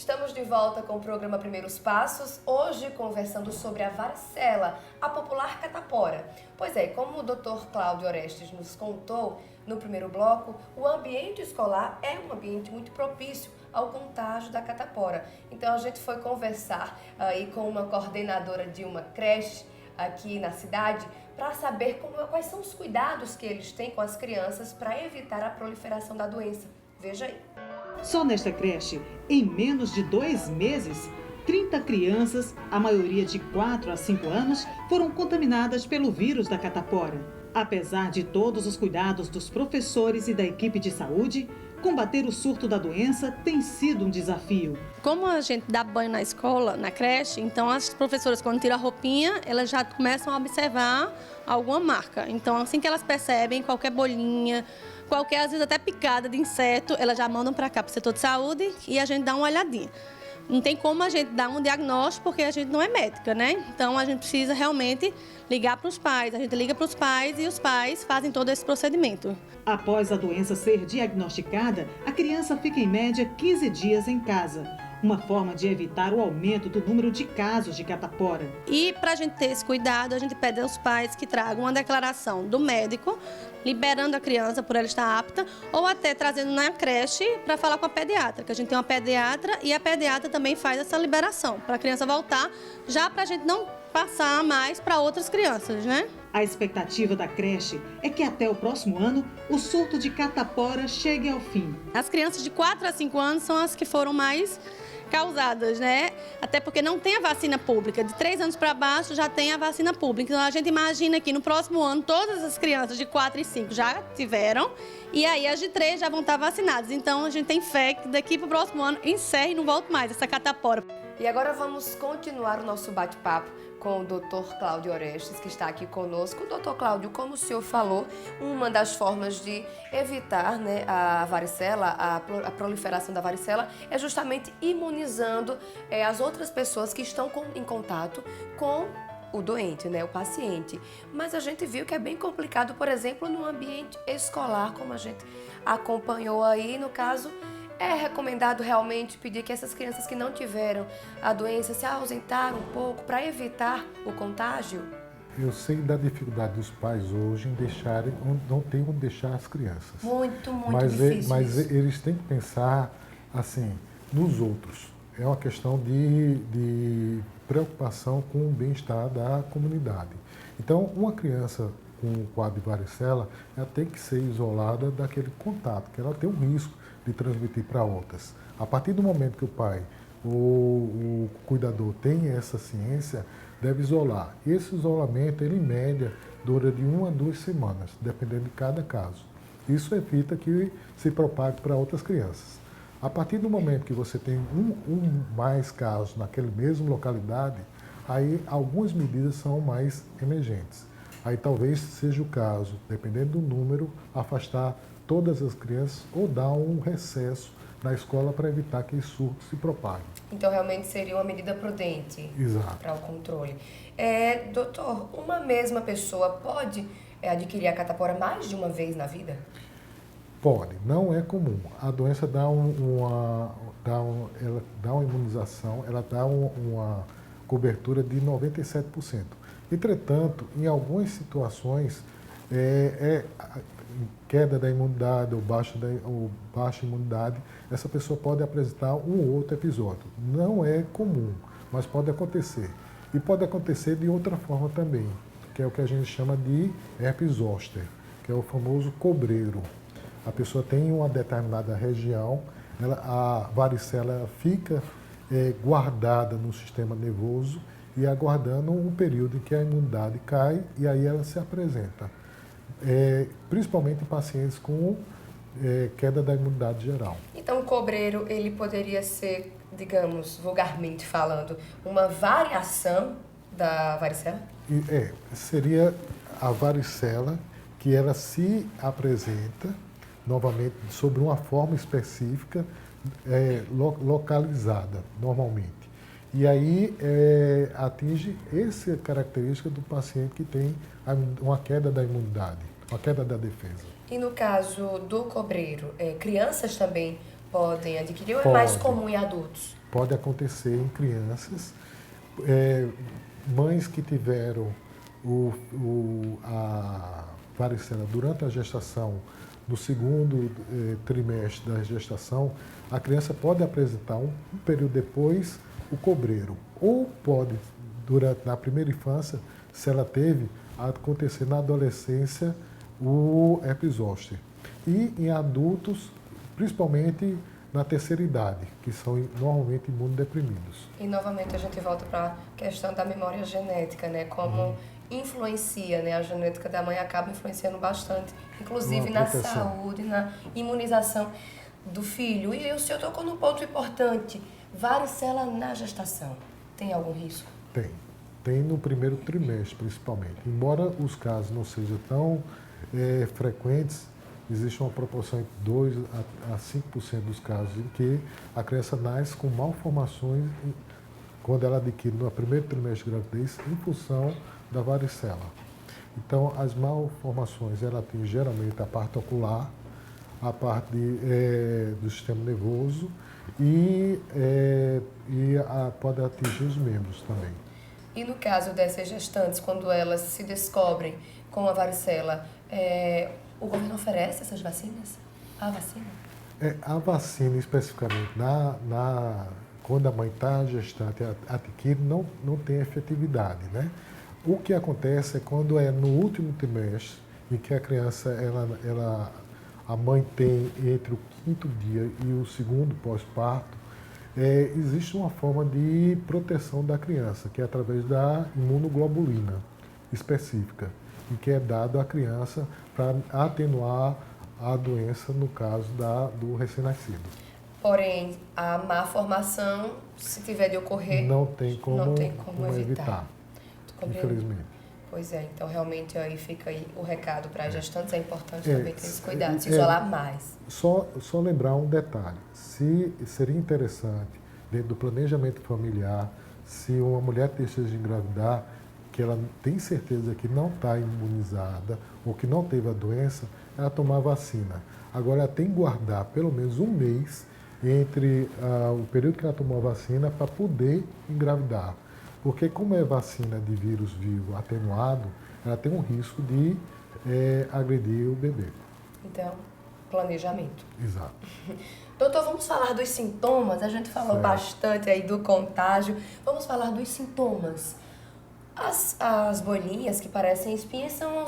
Estamos de volta com o programa Primeiros Passos, hoje conversando sobre a varicela, a popular catapora. Pois é, como o Dr. Cláudio Orestes nos contou no primeiro bloco, o ambiente escolar é um ambiente muito propício ao contágio da catapora. Então a gente foi conversar aí com uma coordenadora de uma creche aqui na cidade para saber quais são os cuidados que eles têm com as crianças para evitar a proliferação da doença. Veja aí. Só nesta creche, em menos de 2 meses, 30 crianças, a maioria de 4 a 5 anos, foram contaminadas pelo vírus da catapora. Apesar de todos os cuidados dos professores e da equipe de saúde, combater o surto da doença tem sido um desafio. Como a gente dá banho na escola, na creche, então as professoras, quando tiram a roupinha, elas já começam a observar alguma marca. Então, assim que elas percebem qualquer bolinha, qualquer, às vezes até picada de inseto, elas já mandam para cá, para o setor de saúde, e a gente dá uma olhadinha. Não tem como a gente dar um diagnóstico, porque a gente não é médica, né? Então, a gente precisa realmente ligar para os pais. A gente liga para os pais e os pais fazem todo esse procedimento. Após a doença ser diagnosticada, a criança fica em média 15 dias em casa. Uma forma de evitar o aumento do número de casos de catapora. E para a gente ter esse cuidado, a gente pede aos pais que tragam uma declaração do médico, liberando a criança por ela estar apta, ou até trazendo na creche para falar com a pediatra, que a gente tem uma pediatra e a pediatra também faz essa liberação, para a criança voltar, já para a gente não passar mais para outras crianças, né? A expectativa da creche é que até o próximo ano o surto de catapora chegue ao fim. As crianças de 4 a 5 anos são as que foram mais causadas, né? Até porque não tem a vacina pública. De 3 anos para baixo já tem a vacina pública. Então a gente imagina que no próximo ano todas as crianças de 4 e 5 já tiveram e aí as de 3 já vão estar vacinadas. Então a gente tem fé que daqui para o próximo ano encerre e não volte mais essa catapora. E agora vamos continuar o nosso bate-papo com o Dr. Cláudio Orestes, que está aqui conosco. Dr. Cláudio, como o senhor falou, uma das formas de evitar, né, a varicela, a proliferação da varicela, é justamente imunizando as outras pessoas que estão em contato com o doente, né, o paciente. Mas a gente viu que é bem complicado, por exemplo, no ambiente escolar, como a gente acompanhou aí, no caso. É recomendado realmente pedir que essas crianças que não tiveram a doença se ausentaram um pouco para evitar o contágio? Eu sei da dificuldade dos pais hoje em deixarem, não tem onde deixar as crianças. Muito Mas difícil. Eles têm que pensar assim, nos outros. É uma questão de preocupação com o bem-estar da comunidade. Então, uma criança com um quadro de varicela, ela tem que ser isolada daquele contato, que ela tem um risco de transmitir para outras. A partir do momento que o pai, o cuidador tem essa ciência, deve isolar. Esse isolamento, ele em média, dura de 1 a 2 semanas, dependendo de cada caso. Isso evita que se propague para outras crianças. A partir do momento que você tem mais casos naquela mesma localidade, aí algumas medidas são mais emergentes. Aí talvez seja o caso, dependendo do número, afastar todas as crianças ou dar um recesso na escola para evitar que esse surto se propague. Então, realmente seria uma medida prudente. Exato. Para o controle. Doutor, uma mesma pessoa pode adquirir a catapora mais de uma vez na vida? Pode, não é comum. A doença dá uma imunização, ela dá uma cobertura de 97%. Entretanto, em algumas situações, queda da imunidade ou baixa imunidade, essa pessoa pode apresentar um ou outro episódio. Não é comum, mas pode acontecer. E pode acontecer de outra forma também, que é o que a gente chama de herpes zoster, que é o famoso cobreiro. A pessoa tem em uma determinada região, a varicela fica guardada no sistema nervoso e aguardando um período em que a imunidade cai e aí ela se apresenta. Principalmente em pacientes com queda da imunidade geral. Então, o cobreiro, ele poderia ser, digamos, vulgarmente falando, uma variação da varicela? Seria a varicela que ela se apresenta novamente sobre uma forma específica, localizada normalmente. E aí atinge essa característica do paciente que tem uma queda da imunidade, uma queda da defesa. E no caso do cobreiro, crianças também podem adquirir ou é mais comum em adultos? Pode acontecer em crianças. Mães que tiveram a varicela durante a gestação, no segundo trimestre da gestação, a criança pode apresentar um período depois o cobreiro. Ou pode, na primeira infância, se ela teve, acontecer na adolescência o herpes zoster. E em adultos, principalmente na terceira idade, que são normalmente imunodeprimidos. E novamente a gente volta para a questão da memória genética, né? Como influencia, né? A genética da mãe acaba influenciando bastante, inclusive na saúde, na imunização do filho. E o senhor tocou num ponto importante, varicela na gestação. Tem algum risco? Tem no primeiro trimestre, principalmente. Embora os casos não sejam tão frequentes, existe uma proporção de 2 a 5% dos casos em que a criança nasce com malformações quando ela adquire no primeiro trimestre de gravidez em função da varicela. Então, as malformações, ela atingem geralmente a parte ocular, a parte do sistema nervoso e pode atingir os membros também. E no caso dessas gestantes, quando elas se descobrem com a varicela, o governo oferece essas vacinas? A vacina? A vacina, especificamente, quando a mãe está gestante, adquire, não tem efetividade, né? O que acontece é quando é no último trimestre, em que a criança, a mãe tem entre o 5º dia e o segundo pós-parto, existe uma forma de proteção da criança, que é através da imunoglobulina específica, e que é dado à criança para atenuar a doença no caso do recém-nascido. Porém, a má formação, se tiver de ocorrer, não tem como evitar. Infelizmente. Pois é, então realmente aí fica aí o recado para as gestantes, é importante também ter esse cuidado, se isolar mais. Só lembrar um detalhe, seria interessante, dentro do planejamento familiar, se uma mulher deseja engravidar, que ela tem certeza que não está imunizada ou que não teve a doença, ela tomar a vacina. Agora, ela tem que guardar pelo menos um mês entre o período que ela tomou a vacina para poder engravidar. Porque como é vacina de vírus vivo atenuado, ela tem um risco de agredir o bebê. Então, planejamento. Exato. Doutor, vamos falar dos sintomas? A gente falou bastante aí do contágio. Vamos falar dos sintomas. As bolinhas que parecem espinhas são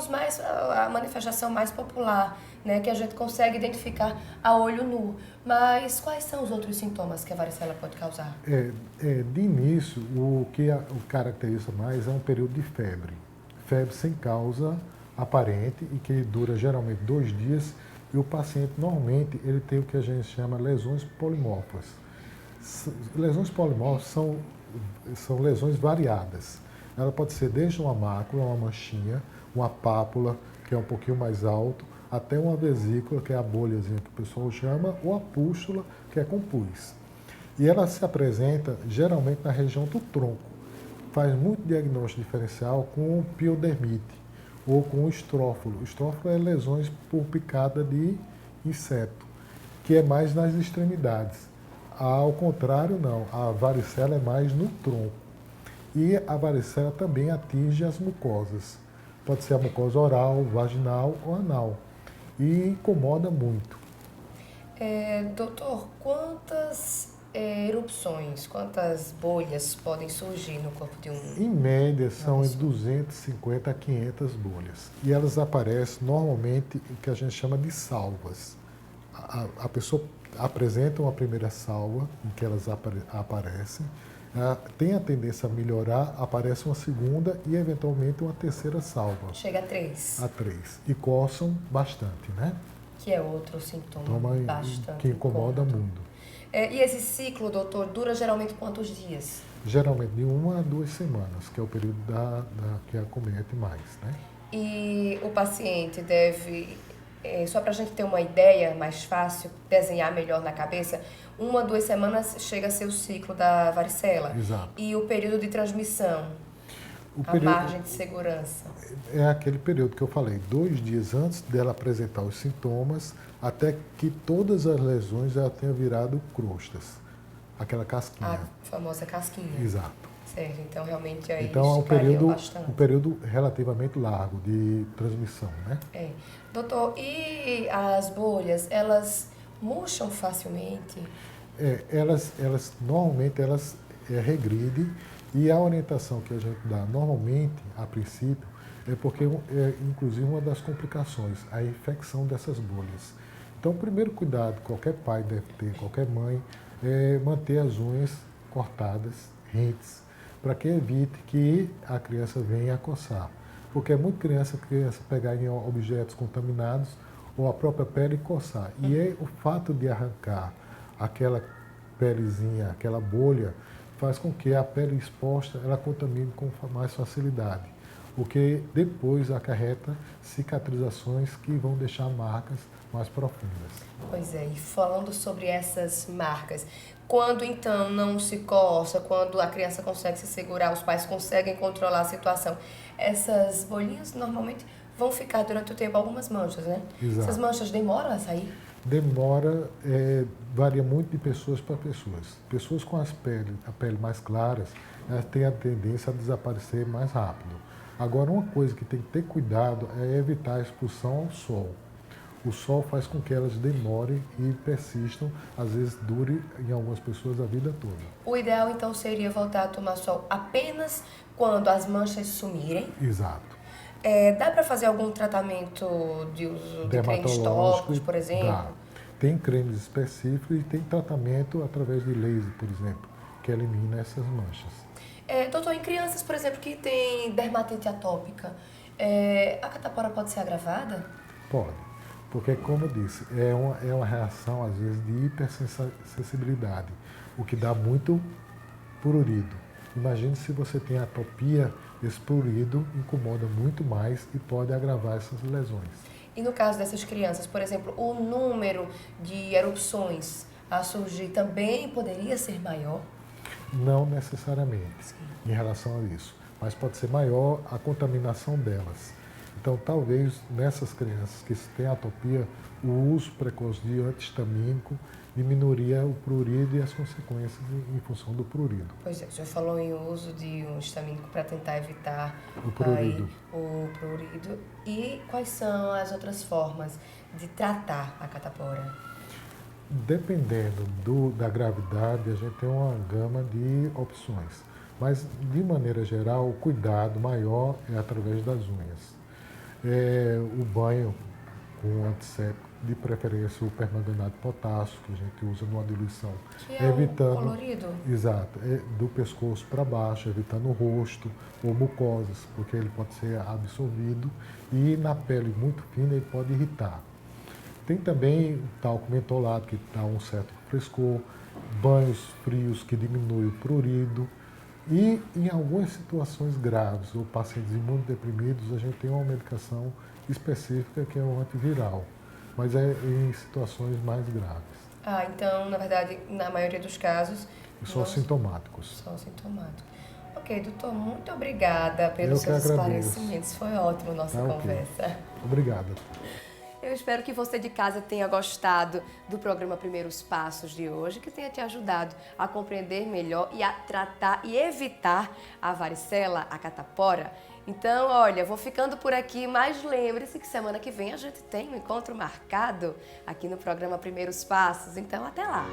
a manifestação mais popular, né, que a gente consegue identificar a olho nu. Mas quais são os outros sintomas que a varicela pode causar? De início, o que o caracteriza mais é um período de febre. Febre sem causa aparente e que dura geralmente 2 dias. E o paciente, normalmente, ele tem o que a gente chama lesões polimorfas. Lesões polimorfas são lesões variadas. Ela pode ser desde uma mácula, uma manchinha, uma pápula, que é um pouquinho mais alto, até uma vesícula, que é a bolhazinha que o pessoal chama, ou a pústula, que é com pus. E ela se apresenta geralmente na região do tronco. Faz muito diagnóstico diferencial com piodermite ou com estrófilo. Estrófilo é lesões por picada de inseto, que é mais nas extremidades. Ao contrário, não. A varicela é mais no tronco. E a varicela também atinge as mucosas. Pode ser a mucosa oral, vaginal ou anal. E incomoda muito. Doutor, quantas erupções, quantas bolhas podem surgir no corpo de um... Em média, são entre 250 a 500 bolhas. E elas aparecem normalmente o que a gente chama de salvas. A pessoa apresenta uma primeira salva, em que elas aparecem, tem a tendência a melhorar, aparece uma segunda e, eventualmente, uma terceira salva. Chega a 3. A 3. E coçam bastante, né? Que é outro sintoma bastante que incomoda muito. E esse ciclo, doutor, dura geralmente quantos dias? Geralmente de 1 a 2 semanas, que é o período que acomete mais, né? E o paciente deve, só para a gente ter uma ideia mais fácil, desenhar melhor na cabeça, 1 a 2 semanas chega a ser o ciclo da varicela. Exato. E o período de transmissão? A margem de segurança. É aquele período que eu falei, 2 dias antes dela apresentar os sintomas, até que todas as lesões já tenham virado crostas, aquela casquinha. A famosa casquinha. Exato. Certo, então realmente aí Então é bastante. um período relativamente largo de transmissão, né? É. Doutor, e as bolhas, elas murcham facilmente? Normalmente regridem, e a orientação que a gente dá normalmente, a princípio, é porque inclusive uma das complicações, a infecção dessas bolhas. Então o primeiro cuidado que qualquer pai deve ter, qualquer mãe, é manter as unhas cortadas, rentes, para que evite que a criança venha a coçar. Porque é muito criança pegar em objetos contaminados ou a própria pele e coçar. E é o fato de arrancar aquela pelezinha, aquela bolha, faz com que a pele exposta ela contamine com mais facilidade. O que depois acarreta cicatrizações que vão deixar marcas mais profundas. Pois é, e falando sobre essas marcas, quando então não se coça, quando a criança consegue se segurar, os pais conseguem controlar a situação, essas bolinhas normalmente vão ficar durante o tempo algumas manchas, né? Exato. Essas manchas demoram a sair? Demora, varia muito de pessoas para pessoas. Pessoas com a pele mais claras, elas têm a tendência a desaparecer mais rápido. Agora, uma coisa que tem que ter cuidado é evitar a exposição ao sol. O sol faz com que elas demorem e persistam, às vezes dure em algumas pessoas a vida toda. O ideal então seria voltar a tomar sol apenas quando as manchas sumirem? Exato. Dá para fazer algum tratamento de uso de cremes tópicos, por exemplo? Dá. Tem cremes específicos e tem tratamento através de laser, por exemplo, que elimina essas manchas. Doutor, em crianças, por exemplo, que têm dermatite atópica, a catapora pode ser agravada? Pode, porque como eu disse, é uma reação às vezes de hipersensibilidade, o que dá muito prurido. Imagine se você tem atopia, esse prurido incomoda muito mais e pode agravar essas lesões. E no caso dessas crianças, por exemplo, o número de erupções a surgir também poderia ser maior? Não necessariamente em relação a isso, mas pode ser maior a contaminação delas. Então, talvez nessas crianças que têm atopia, o uso precoce de antihistamínico diminuiria o prurido e as consequências em função do prurido. Pois é, o senhor falou em uso de um histamínico para tentar evitar o prurido. O prurido. E quais são as outras formas de tratar a catapora? Dependendo da gravidade, a gente tem uma gama de opções. Mas, de maneira geral, o cuidado maior é através das unhas. O banho com antisséptico, de preferência o permanganato de potássio, que a gente usa numa diluição. Que é evitando, colorido? Exato. Do pescoço para baixo, evitando o rosto ou mucosas, porque ele pode ser absorvido e na pele muito fina ele pode irritar. Tem também o talco mentolado, que dá um certo frescor, banhos frios que diminuem o prurido. E em algumas situações graves, ou pacientes imunodeprimidos, a gente tem uma medicação específica que é o antiviral, mas é em situações mais graves. Então, na verdade, na maioria dos casos... São sintomáticos. São sintomáticos. Ok, doutor, muito obrigada pelos seus esclarecimentos. Foi ótimo a nossa conversa. Okay. Obrigado. Eu espero que você de casa tenha gostado do programa Primeiros Passos de hoje, que tenha te ajudado a compreender melhor e a tratar e evitar a varicela, a catapora. Então, olha, vou ficando por aqui, mas lembre-se que semana que vem a gente tem um encontro marcado aqui no programa Primeiros Passos. Então, até lá!